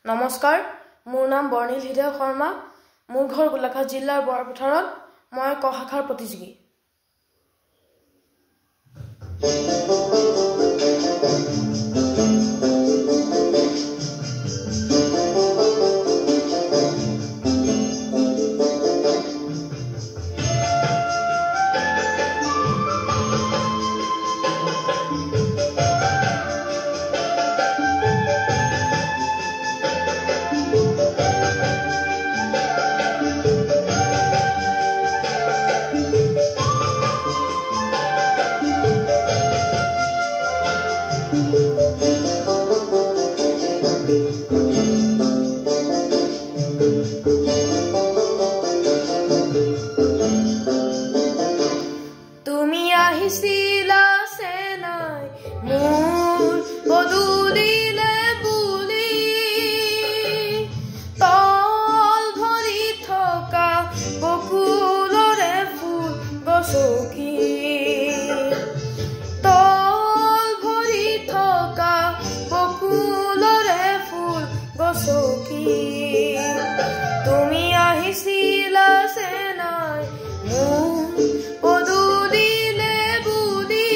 নমস্কাৰ, মোৰ নাম বৰ্ণিল হৃদয় শৰ্মা। মোৰ ঘৰ গোলাঘাট জিলাৰ বৰপথাৰত। মই ক শাখাৰ প্ৰতিযোগী। তুমি আহিছিলা চেনাই মোৰ পদূলিলে বুলি, তল ভৰি থকা বকুলৰে ফুল গছকি, তল ভৰি থকা বকুলৰে ফুল গছকি। তুমি আহিছিলা চেনাই মোৰ পদূলিলে বুলি,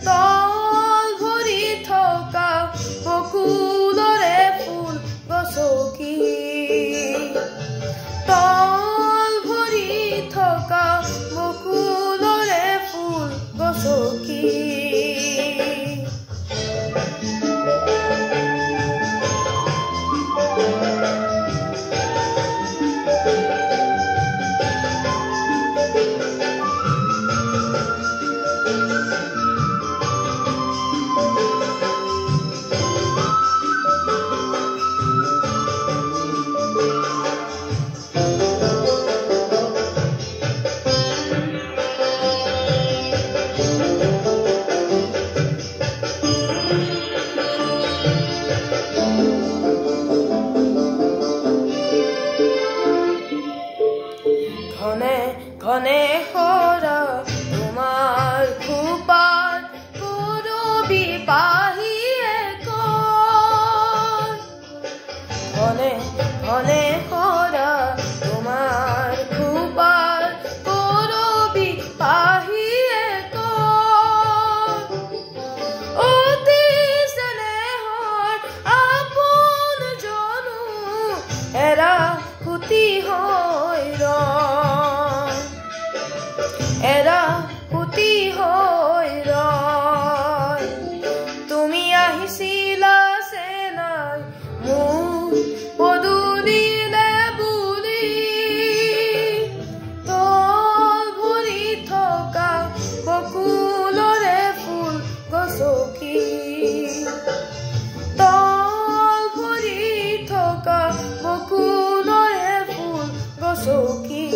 তল ভৰি থকা বকুলৰে ফুল গছকি, তল ভৰি থকা বকুলৰে ফুল গছকি। ঘনে ঘনে সৰা তোমাৰ খোপাত কৰবি পাহিয়ে কয়, ঘনে ঘনে সৰা তোমাৰ খোপাত কৰবি পাহিয়ে কয়, অতি চেনেহৰ আপোন জনো এৰা খুটি হৈ ৰয়, এৰা খুটি হৈ ৰয়। তুমি আহিছিলা চেনাই মোৰ পদূলিলে বুলি, তল ভৰি থকা বকুলৰে ফুল গছকি, তল ভৰি থকা বকুলৰে ফুল গছকি।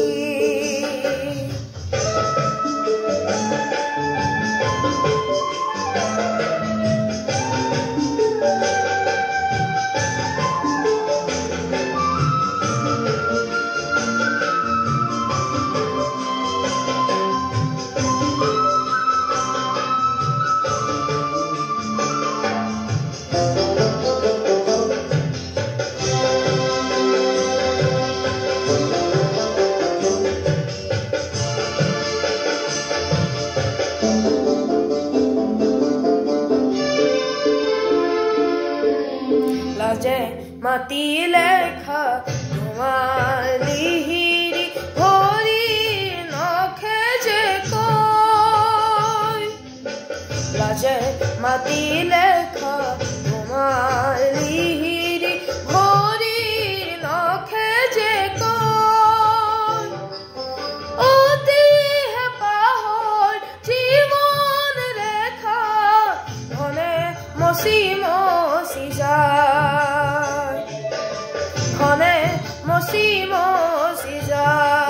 লাজে মাতিলে খা তোমাৰ লিহিৰি ভৰি নখে যে কয়, লাজে মাতিলে খা তোমাৰ লিহিৰি ভৰি নখে যে কয়, অতি হেঁপাহৰ জীৱন ৰেখা ধনে মচি মচি যায়, ধনে মচি মচি যায়।